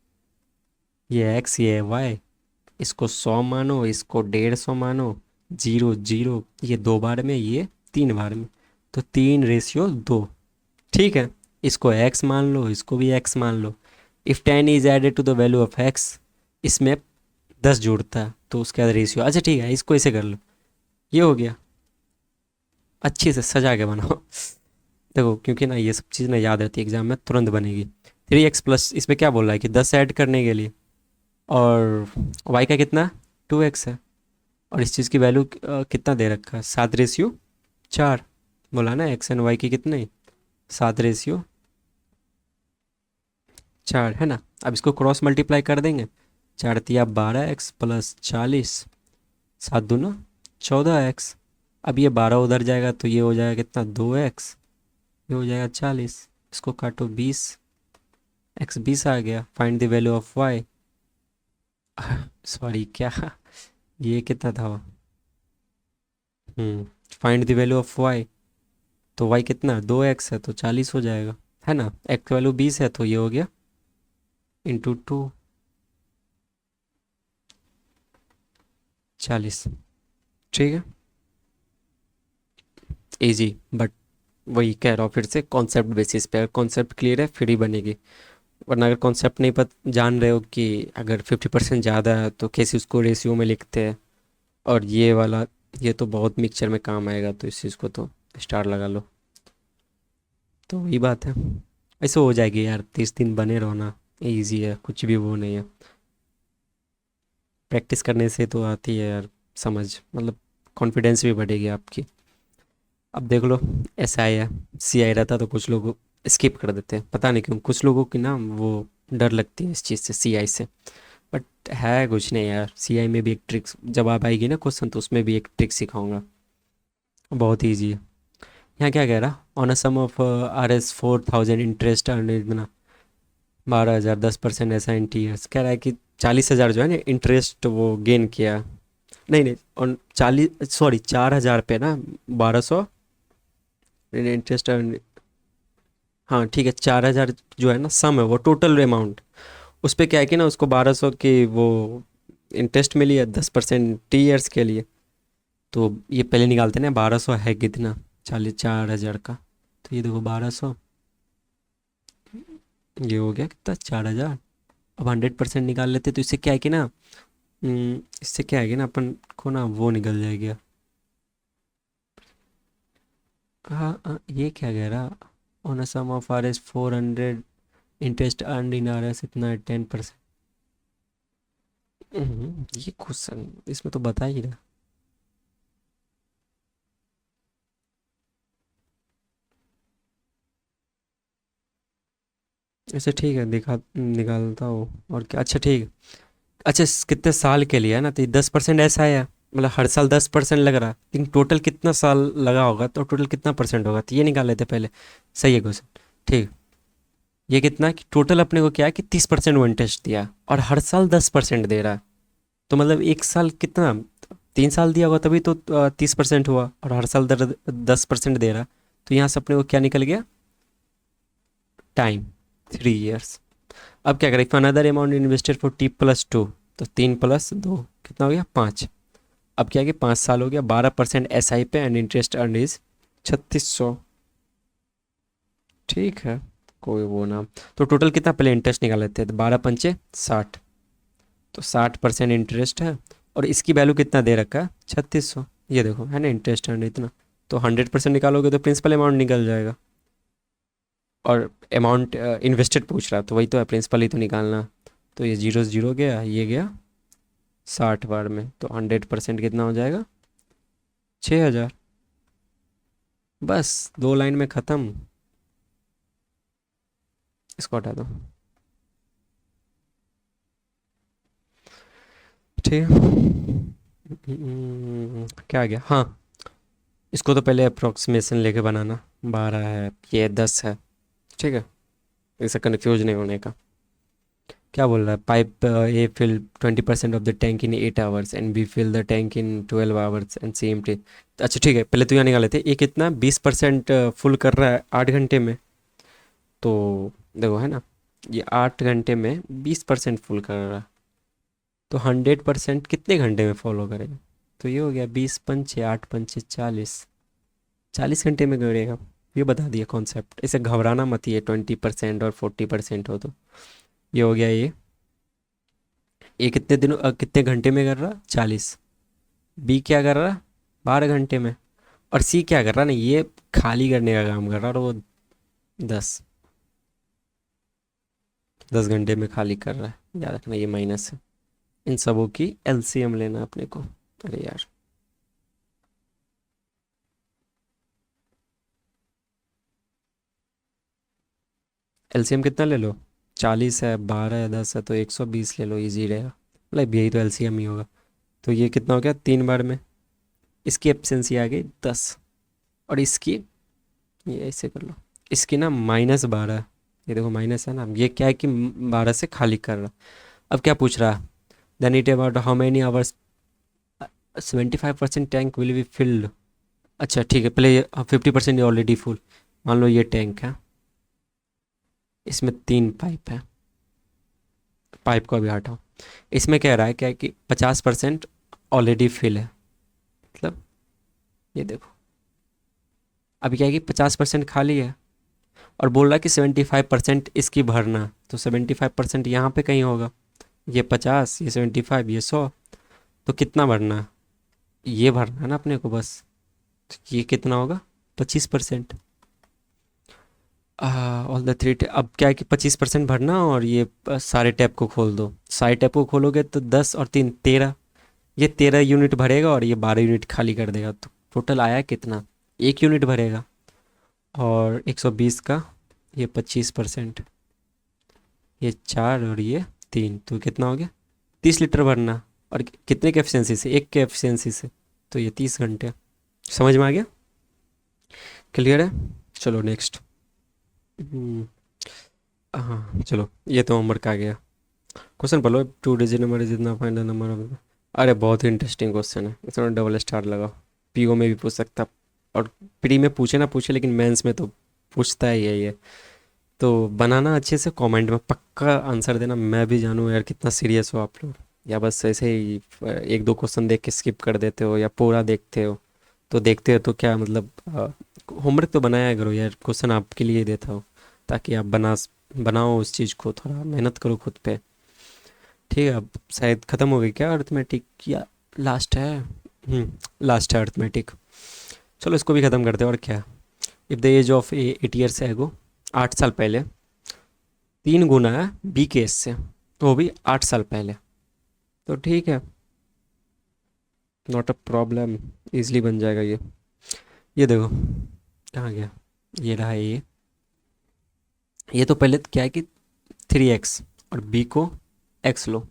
ये एक्स, ये वाई, इसको 100 मानो, इसको 150 मानो। 0 0, ये 2 बार में, ये 3 बार में। तो 3:2। ठीक है। इसको x मान लो, इसको भी x मान लो। If 10 is added to the value of x, इसमें 10 जुड़ता है तो उसके बाद रेशियो। अच्छा ठीक है, इसको ऐसे कर लो। ये हो गया, अच्छे से सजा के बनाओ। देखो क्योंकि ना ये सब चीज़ ना याद रहती है, एग्जाम में तुरंत बनेगी। 3x+, इसमें क्या बोल रहा है कि 10 ऐड करने के लिए, और y का कितना, 2x है। और इस चीज़ की वैल्यू कितना दे रखा है, 7:4। बोला ना x एंड y की कितने, 7:4 है ना। अब इसको क्रॉस मल्टीप्लाई कर देंगे, 4×3 = 12x + 40, 7×2 = 14x। अब ये 12 उधर जाएगा तो ये हो जाएगा कितना, 2x, ये हो जाएगा 40। इसको काटो 20, x 20 आ गया। Find the value of y, sorry क्या, ये कितना था, find the value of y, तो वाई कितना 2x है तो 40 हो जाएगा, है ना। एक्स की वैल्यू 20 है तो ये हो गया इंटू 2, 40। ठीक है, इजी। बट वही कह रहा हूँ फिर से, कॉन्सेप्ट बेसिस पे, अगर कॉन्सेप्ट क्लियर है फिर ही बनेगी। वरना अगर कॉन्सेप्ट नहीं जान रहे हो कि अगर 50% ज़्यादा है तो कैसे उसको रेशियो में लिखते हैं, और ये वाला, ये तो बहुत मिक्सचर में काम आएगा, तो इस चीज़ को तो स्टार लगा लो। तो वही बात है, ऐसे हो जाएगी यार, 30 दिन बने रहो ना, ईजी है, कुछ भी वो नहीं है। प्रैक्टिस करने से तो आती है यार समझ, मतलब कॉन्फिडेंस भी बढ़ेगी आपकी। अब देख लो, ऐसा आई है, सी आई रहता तो कुछ लोग स्किप कर देते हैं, पता नहीं क्यों कुछ लोगों की ना वो डर लगती है इस चीज़ से, सी आई से। बट है कुछ नहीं यार, सी आई में भी एक ट्रिक्स, जब आप आएगी ना क्वेश्चन तो उसमें भी एक ट्रिक सिखाऊंगा, बहुत ईजी है। यहाँ क्या कह रहा, on a sum of R S 4000 interest earn इतना 12,000, 10% ऐसा इन ईयर्स, कह रहा है कि 40,000 जो है ना इंटरेस्ट वो गेन किया। नहीं नहीं, ऑन 40, सॉरी 4,000 पे ना, 1200 इंटरेस्ट अर्न। हाँ ठीक है, 4,000 जो है ना सम है, वो टोटल अमाउंट, उस पे क्या है कि ना उसको 1200 की वो इंटरेस्ट मिली है 10% ईयर्स के लिए। तो ये पहले निकालते हैं ना, 1200 है कितना, 4,000 का, तो ये देखो 1200, ये हो गया कितना 4,000। अब 100% निकाल लेते तो इससे क्या है कि ना, इससे क्या है कि ना अपन को ना वो निकल जाएगा। कहा ये क्या कह रहा, on a sum of R S 400 interest earn in R S इतना 10%। ये क्वेश्चन इसमें तो बता ही रहा। ऐसे ठीक है, दिखा निकालता हूँ और क्या, अच्छा ठीक है। अच्छा कितने साल के लिए है ना, तो 10% ऐसा है, मतलब हर साल 10% लग रहा, लेकिन टोटल कितना साल लगा होगा, तो टोटल कितना परसेंट होगा, तो ये निकाल लेते पहले। सही है क्वेश्चन, ठीक। ये कितना कि टोटल अपने को क्या है कि 30% वो इंटरेस्ट दिया और हर साल 10% दे रहा है, तो मतलब एक साल कितना, 3 साल दिया होगा तभी तो 30% हुआ, और हर साल 10% दे रहा, तो यहाँ से अपने को क्या निकल गया, टाइम 3 ईयर्स। अब क्या करें, another amount invested for T+2, तो 3+2 कितना हो गया 5। अब क्या है कि 5 साल हो गया, 12% एस आई पे, एंड इंटरेस्ट अर्न इज 3600। ठीक है, कोई वो ना, तो टोटल कितना पहले इंटरेस्ट निकाल लेते हैं, तो 12×5 = 60, तो 60% इंटरेस्ट है, और इसकी वैल्यू कितना दे रखा है 3600, ये देखो है ना इंटरेस्ट अर्न इतना, तो 100% निकालोगे तो प्रिंसिपल अमाउंट निकल जाएगा। और अमाउंट इन्वेस्टेड पूछ रहा, तो वही तो है, प्रिंसिपल ही तो निकालना। तो ये जीरो से जीरो गया, ये गया 60 बार में, तो 100% कितना हो जाएगा 6,000। बस 2 लाइन में ख़त्म, इसको हटा दो। ठीक है, क्या आ गया, हाँ। इसको तो पहले अप्रोक्सीमेशन लेके बनाना, 12 है ये 10 है, ठीक है, इससे कन्फ्यूज नहीं होने का। क्या बोल रहा है, pipe A fill 20% of the tank in 8 hours and B fill the tank in 12 hours and C empty. अच्छा ठीक है, पहले तो यहाँ निकाल लेते, ये कितना 20% फुल कर रहा है 8 घंटे में, तो देखो है ना, ये 8 घंटे में 20% फुल कर रहा है, तो 100% कितने घंटे में फॉलो करेगा, तो ये हो गया 20×5 8×5 40, 40 घंटे में करेगा। ये बता दिया कॉन्सेप्ट, इसे घबराना मत, ये 20% और 40% हो तो। ये हो गया ये कितने दिनों कितने घंटे में कर रहा 40, बी क्या कर रहा 12 घंटे में, और सी क्या कर रहा ना, ये खाली करने का काम कर रहा, और वो 10 10 घंटे में खाली कर रहा है, याद रखना ये माइनस है। इन सबों की एलसीएम लेना अपने को, अरे यार एलसीएम कितना ले लो, 40 है, 12 है, 10 है, तो 120 ले लो, इजी रहेगा, मतलब यही तो एलसीएम ही होगा। तो ये कितना हो गया 3 बार में, इसकी एफिशिएंसी आ गई 10, और इसकी, ये ऐसे कर लो, इसकी ना -12, ये देखो माइनस है ना, ये क्या है कि 12 से खाली कर रहा। अब क्या पूछ रहा, then it about how many hours 75% tank will be filled अच्छा ठीक है, पहले 50% ऑलरेडी फुल। मान लो ये टैंक है, इसमें 3 पाइप है, पाइप को अभी हटाओ। इसमें कह रहा है क्या है कि 50% ऑलरेडी फिल है, मतलब ये देखो, अभी क्या है कि 50% खाली है, और बोल रहा है कि 75% इसकी भरना। तो 75% यहाँ पे कहीं होगा, ये 50, ये 75, ये 100। तो कितना भरना है, ये भरना है ना अपने को बस। तो ये कितना होगा, 25%। ऑल द थ्री, अब क्या है कि 25% भरना, और ये सारे टैप को खोल दो। सारे टैप को खोलोगे तो 10 और 3 13, ये 13 यूनिट भरेगा और ये 12 यूनिट खाली कर देगा। तो टोटल आया कितना, 1 यूनिट भरेगा। और 120 का ये 25%, ये 4 और ये 3, तो कितना हो गया, 30 लीटर भरना। और कितने के एफिशिएंसी से, एक के एफिशिएंसी से, तो ये 30 घंटे। समझ में आ गया, क्लियर है। चलो नेक्स्ट। हाँ चलो, ये तो होमवर्क आ गया। क्वेश्चन पढ़ लो, 2 डिजिट नंबर इज इतना फाइंड द नंबर ऑफ। अरे बहुत ही इंटरेस्टिंग क्वेश्चन है, इसमें डबल स्टार लगाओ। पीओ में भी पूछ सकता, और प्री में पूछे ना पूछे, लेकिन मेंस में तो पूछता ही है ये। तो बनाना अच्छे से, कमेंट में पक्का आंसर देना, मैं भी जानूँ यार कितना सीरियस हो आप लोग, या बस ऐसे ही एक दो क्वेश्चन देख के स्किप कर देते हो, या पूरा देखते हो। तो देखते हो तो क्या मतलब, होमवर्क तो बनाया करो यार, क्वेश्चन आपके लिए देता हूँ, ताकि आप बनाओ उस चीज़ को, थोड़ा मेहनत करो खुद पे। ठीक है, अब शायद ख़त्म हो गई क्या अर्थमेटिक, या लास्ट है। लास्ट है अर्थमेटिक। चलो इसको भी ख़त्म करते हैं, और क्या। If the age of A 8 years ago, 8 साल पहले, 3 गुना है बी के एस से, तो वो भी 8 साल पहले। तो ठीक है, नॉट अ प्रॉब्लम, इजली बन जाएगा ये देखो, कहाँ गया, ये रहा ये तो पहले क्या है कि 3x, और बी को x लो।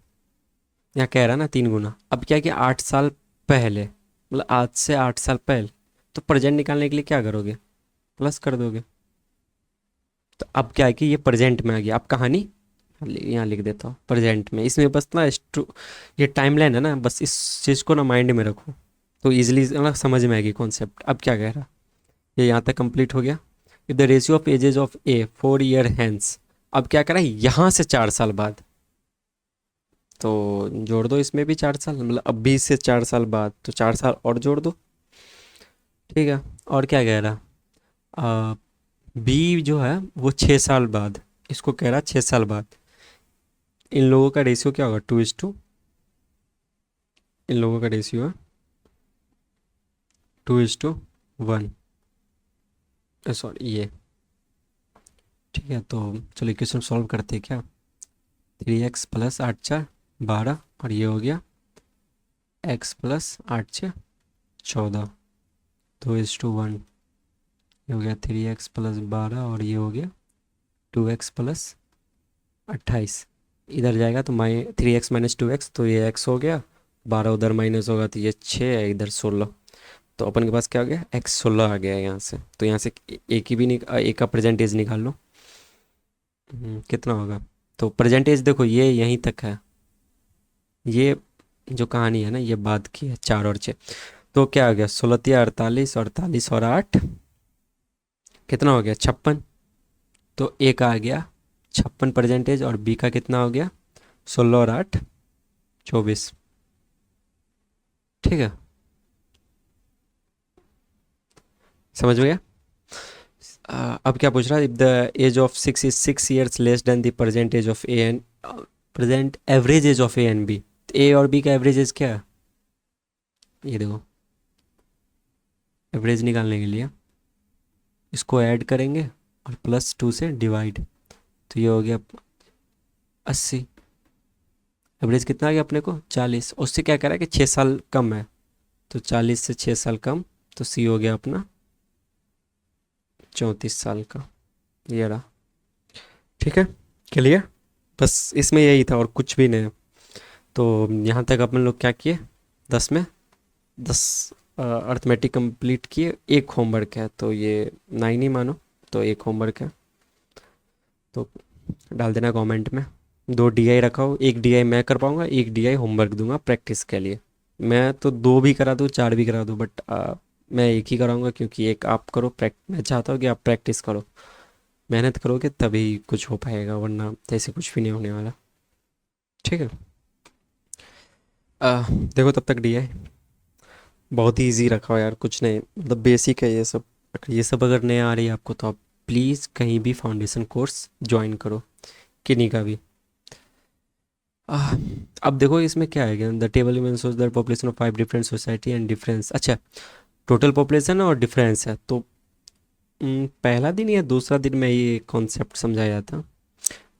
यहाँ कह रहा है ना 3 गुना, अब क्या है कि 8 साल पहले, मतलब आज से 8 साल पहले। तो प्रेजेंट निकालने के लिए क्या करोगे, प्लस कर दोगे। तो अब क्या है कि ये प्रेजेंट में आ गया, अब कहानी यहाँ लिख देता हूँ प्रेजेंट में। इसमें बस ना ये टाइमलाइन है ना, बस इस चीज़ को ना माइंड में रखो, तो इजीली ना समझ में आएगी कॉन्सेप्ट। अब क्या कह रहा, ये यहाँ तक कंप्लीट हो गया। If the ratio of ages of A 4 year hence, अब क्या करा यहाँ से 4 साल बाद, तो जोड़ दो इसमें भी 4 साल, मतलब अब भी से 4 साल बाद, तो 4 साल और जोड़ दो। ठीक है, और क्या कह रहा, बी जो है वो 6 साल बाद, इसको कह रहा 6 साल बाद। इन लोगों का रेशियो क्या होगा, 2:, इन लोगों का रेशियो है 2:1, सॉरी ये। ठीक है, तो चलो इक्वेशन सॉल्व करते हैं क्या। 3x + 8 × 4 = 12, और ये हो गया x + 8 × 6 = 14, 2:1। ये हो गया 3x + 12, और ये हो गया 2x + 28। इधर जाएगा तो 3x - 2x, तो ये x हो गया, 12 उधर माइनस होगा तो ये 6 है, इधर 16। तो अपन के पास क्या हो गया, x 16 आ गया है यहाँ से। तो यहाँ से एक ही भी एक का प्रेजेंटेज निकाल लो। कितना होगा, तो प्रेजेंटेज देखो ये यहीं तक है, ये जो कहानी है ना ये बाद की है, 4 और 6। तो क्या हो गया, 16×3 = 48, 48 और 8 कितना हो गया, 56। तो ए का आ गया 56 परसेंटेज, और बी का कितना हो गया, 16 और 8 24। ठीक है, समझ में गया। अब क्या पूछ रहा है, if the age of 6 is 6 years less than the present age of A and present average age of A and B. A और बी का एवरेज एज क्या है, ये देखो, एवरेज निकालने के लिए इसको ऐड करेंगे और +2 से डिवाइड, तो ये हो गया 80। एवरेज कितना आ गया अपने को, 40। उससे क्या करा है कि 6 साल कम है, तो 40 से 6 साल कम, तो सी हो गया अपना 34 साल का। ये रहा, ठीक है, क्लियर। बस इसमें यही था और कुछ भी नहीं है। तो यहाँ तक अपन लोग क्या किए, 10 में 10 अर्थमेटिक कंप्लीट किए। एक होमवर्क है, तो ये 9 ही मानो, तो एक होमवर्क है, तो डाल देना कमेंट में। 2 DI रखा हो, एक DI मैं कर पाऊँगा, एक DI होमवर्क दूंगा प्रैक्टिस के लिए। मैं तो 2 भी करा दूँ, 4 भी करा दूँ, बट मैं एक ही कराऊंगा क्योंकि एक आप करो, मैं चाहता हूँ कि आप प्रैक्टिस करो, मेहनत करोगे तभी कुछ हो पाएगा, वरना तो ऐसे कुछ भी नहीं होने वाला। ठीक है। देखो तब तक डी बहुत ही इजी रखा हो यार, कुछ नहीं, मतलब बेसिक है ये सब। ये सब अगर नहीं आ रही है आपको तो आप प्लीज़ कहीं भी फाउंडेशन कोर्स ज्वाइन करो, किन्हीं का भी। आह, अब देखो इसमें क्या है, द टेबल में सोच that population of 5 different society and difference. अच्छा, टोटल पॉपुलेशन और डिफरेंस है तो पहला दिन या दूसरा दिन में ये कॉन्सेप्ट समझाया था।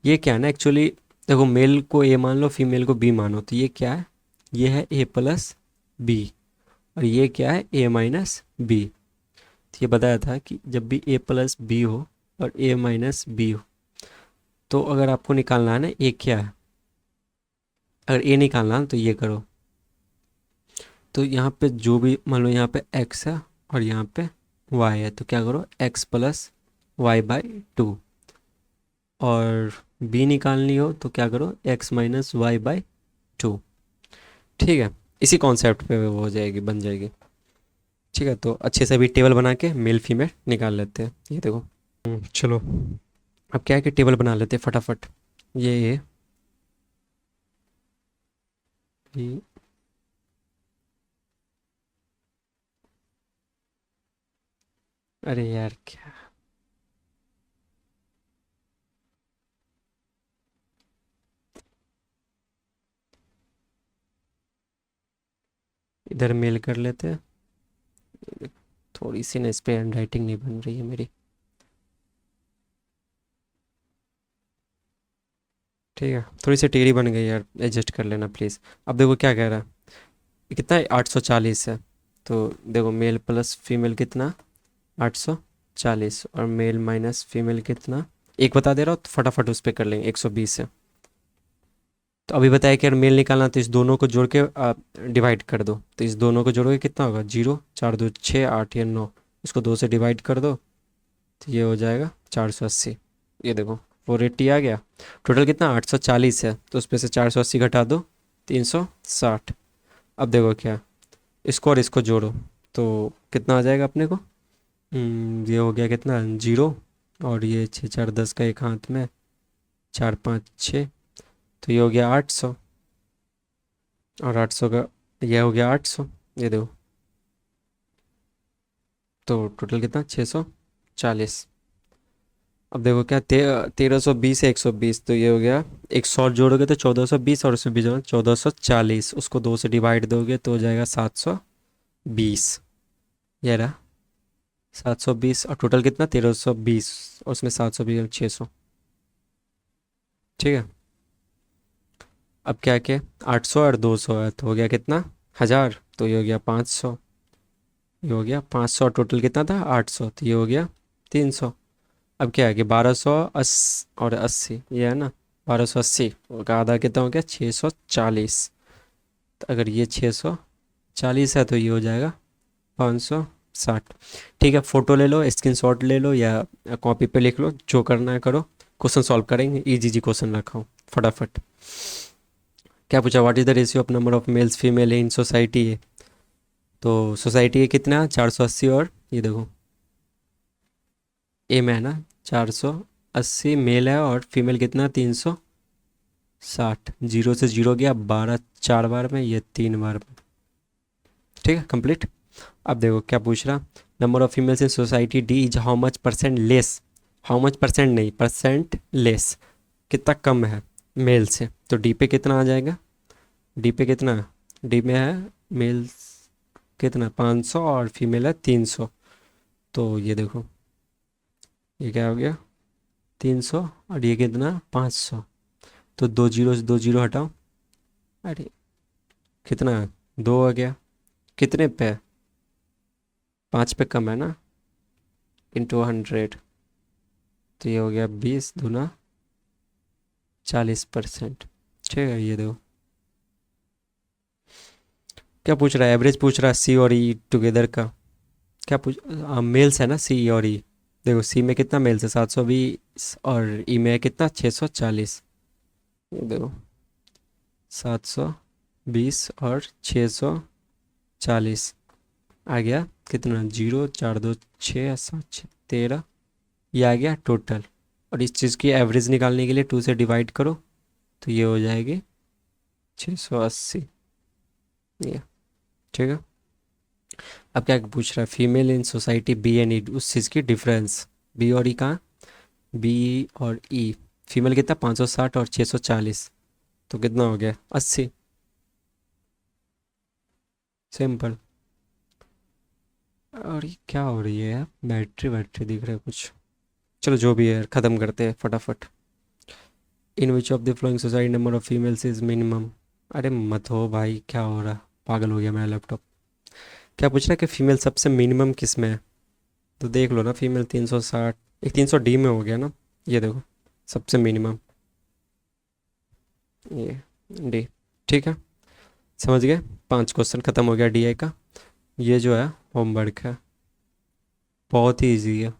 ये क्या है ना एक्चुअली, देखो मेल को ए मान लो, फीमेल को बी मानो, तो ये क्या है, ये है ए प्लस बी, और ये क्या है ए माइनस बी। तो ये बताया था कि जब भी ए प्लस बी हो और ए माइनस बी हो, तो अगर आपको निकालना है ना ए क्या है, अगर ए निकालना है तो ये करो। तो यहाँ पे जो भी मान लो, यहाँ पे एक्स है और यहाँ पे वाई है, तो क्या करो x plus y by two. और बी निकालनी हो तो क्या करो x minus y by two. ठीक है, इसी कॉन्सेप्ट पे वो हो जाएगी, बन जाएगी। ठीक है, तो अच्छे से अभी टेबल बना के मेल फीमेल निकाल लेते हैं, ये देखो। चलो, अब क्या है कि टेबल बना लेते हैं फटाफट। ये ये अरे यार क्या, इधर मेल कर लेते हैं। थोड़ी सी ना इस पे हैंड राइटिंग नहीं बन रही है मेरी। ठीक है, थोड़ी सी टेढ़ी बन गई यार, एडजस्ट कर लेना प्लीज़। अब देखो क्या कह रहा है, ये कितना है 840 है। तो देखो मेल प्लस फीमेल कितना, 840, और मेल माइनस फीमेल कितना, एक बता दे रहा हूँ तो फटाफट उस पर कर लेंगे, 120 है। तो अभी बताया कि अगर मेल निकालना तो इस दोनों को जोड़ के डिवाइड कर दो, तो इस दोनों को जोड़ोगे कितना होगा, जीरो, चार दो छः, आठ या नौ, इसको दो से डिवाइड कर दो, तो ये हो जाएगा 480। ये देखो 480 आ गया। टोटल कितना 840 है, तो उस पर से 480 घटा दो, 360। अब देखो क्या, इसको और इसको जोड़ो तो कितना आ जाएगा अपने को। ये हो गया कितना, जीरो, और ये छः चार 10 का एक हाथ में, चार पाँच छः, तो ये हो गया 800, और 800 का ये हो गया 800। ये देखो, तो टोटल कितना 640। अब देखो क्या 1320 है, 120, तो ये हो गया 100 जोड़ोगे तो 1420, और उसमें भी जो 1440, उसको दो से डिवाइड दोगे तो हो जाएगा 720। ये रहा 720, और टोटल कितना 1320, और उसमें 720 600। ठीक है, अब क्या क्या 800 और 200 है, तो हो गया कितना 1000, तो ये हो गया 500। ये हो गया 500, और टोटल कितना था 800, तो ये हो गया 300। अब क्या है कि 1280 ये है ना, 1280 का आधा कितना हो गया 640। तो अगर ये 640 है तो ये हो जाएगा 560। ठीक है, फ़ोटो ले लो, स्क्रीनशॉट ले लो, या कॉपी पे लिख लो, जो करना है करो। क्वेश्चन सॉल्व करेंगे, इजी जी क्वेश्चन रखा हूँ फटाफट। क्या पूछा, what is the ratio of number of males female in society है। तो सोसाइटी है कितना 480, और ये देखो ए में है ना 480 मेल है, और फीमेल कितना 360। जीरो से जीरो गया 12 चार बार में, ये 3 बार में। ठीक है, कंप्लीट। अब देखो क्या पूछ रहा, number of females in society D is how much percent less, how much percent नहीं, परसेंट लेस, कितना कम है मेल से। तो डी पे कितना आ जाएगा, डी पे कितना, डी में है मेल कितना 500, और फीमेल है 300। तो ये देखो ये क्या हो गया 300, और ये कितना 500। तो दो जीरो से दो जीरो हटाओ, अरे कितना है, दो आ गया, कितने पे है, 5 पे कम है ना, इंटू 100, तो ये हो गया 20 दूना 40%। ठीक है, ये देखो क्या पूछ रहा है, एवरेज पूछ रहा है सी और ई टुगेदर का। क्या पूछ, मेल्स है ना सी और ई। देखो सी में कितना मेल्स है 720, और ई में है कितना 640। ये देखो 720 और 640, आ गया कितना, 0 4 2 6 7 6 13, ये आ गया टोटल। और इस चीज़ की एवरेज निकालने के लिए 2 से डिवाइड करो, तो ये हो जाएगी 680। ये ठीक है। अब क्या पूछ रहा है, female in society B and E, उस चीज़ की डिफरेंस। बी और ई कहाँ, बी और ई। फीमेल कितना, 560 और 640, तो कितना हो गया 80। सिंपल। और ये क्या हो रही है यार, बैटरी बैटरी दिख रहा है कुछ। चलो जो भी है ख़त्म करते हैं फटाफट। In which of the following society number of females is minimum. अरे मत हो भाई, क्या हो रहा, पागल हो गया मेरा लैपटॉप। क्या पूछ रहा है कि फीमेल सबसे मिनिमम किस में है, तो देख लो ना, फीमेल 360, एक 300 डी में हो गया ना, ये देखो सबसे मिनिमम, ये डी। ठीक है, समझ गए। 5 क्वेश्चन ख़त्म हो गया डीआई का। ये जो है होमवर्क है, बहुत ही ईजी है।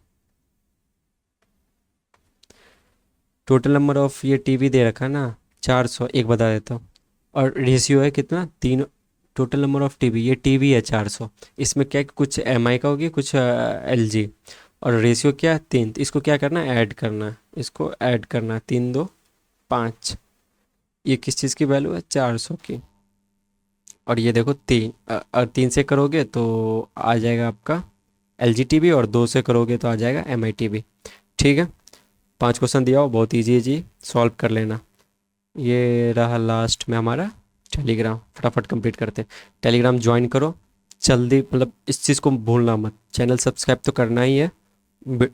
टोटल नंबर ऑफ, ये टीवी दे रखा है ना, 400, एक बता देता हूँ। और रेशियो है कितना, 3। टोटल नंबर ऑफ टीवी, ये टीवी है 400। इसमें क्या है, कुछ एमआई का होगी, कुछ एलजी। और रेशियो क्या है, 3। तो इसको क्या करना है, ऐड करना है, इसको ऐड करना है, 3 2 5। ये किस चीज़ की वैल्यू है, 400 की। और ये देखो 3, और 3 से करोगे तो आ जाएगा आपका एल जी टी वी, और 2 से करोगे तो आ जाएगा एम आई टी वी। ठीक है। 5 क्वेश्चन दिया हो, बहुत ईजी है जी, सॉल्व कर लेना। ये रहा लास्ट में हमारा टेलीग्राम, फटाफट कंप्लीट करते हैं। टेलीग्राम ज्वाइन करो जल्दी, मतलब इस चीज़ को भूलना मत, चैनल सब्सक्राइब तो करना ही है,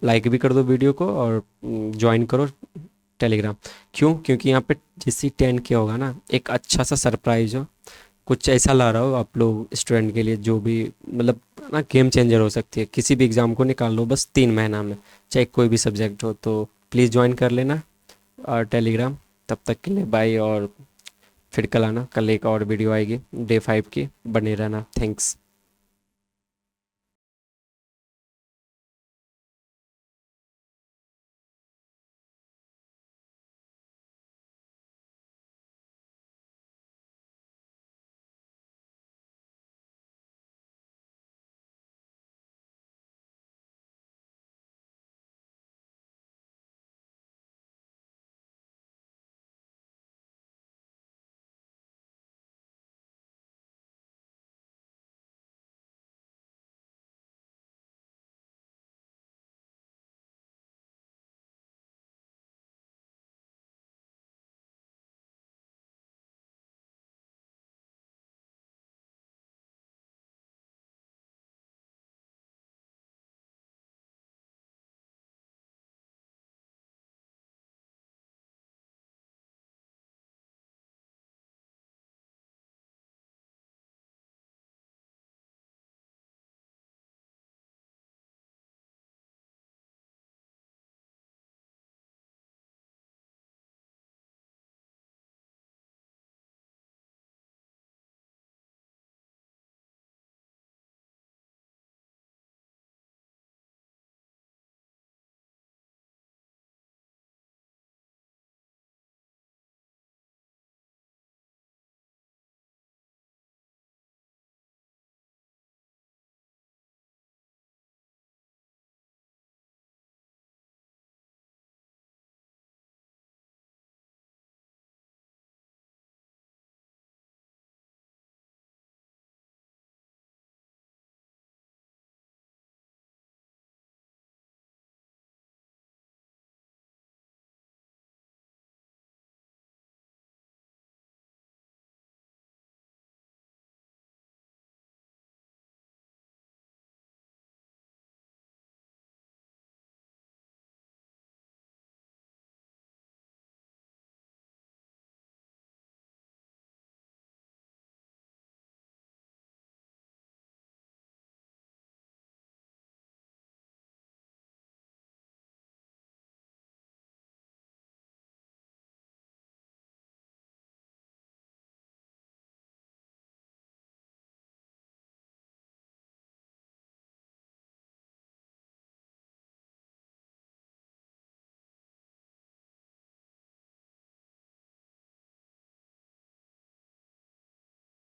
लाइक भी कर दो वीडियो को, और ज्वाइन करो टेलीग्राम। क्यों, क्योंकि यहाँ पे जिस 10 के होगा ना, एक अच्छा सा सरप्राइज हो, कुछ ऐसा ला रहा हो आप लोग स्टूडेंट के लिए, जो भी मतलब ना गेम चेंजर हो सकती है। किसी भी एग्ज़ाम को निकाल लो बस 3 महीना में, चाहे कोई भी सब्जेक्ट हो। तो प्लीज़ ज्वाइन कर लेना और टेलीग्राम। तब तक के लिए बाय, और फिर कल आना, कल एक और वीडियो आएगी डे 5 की, बने रहना। थैंक्स।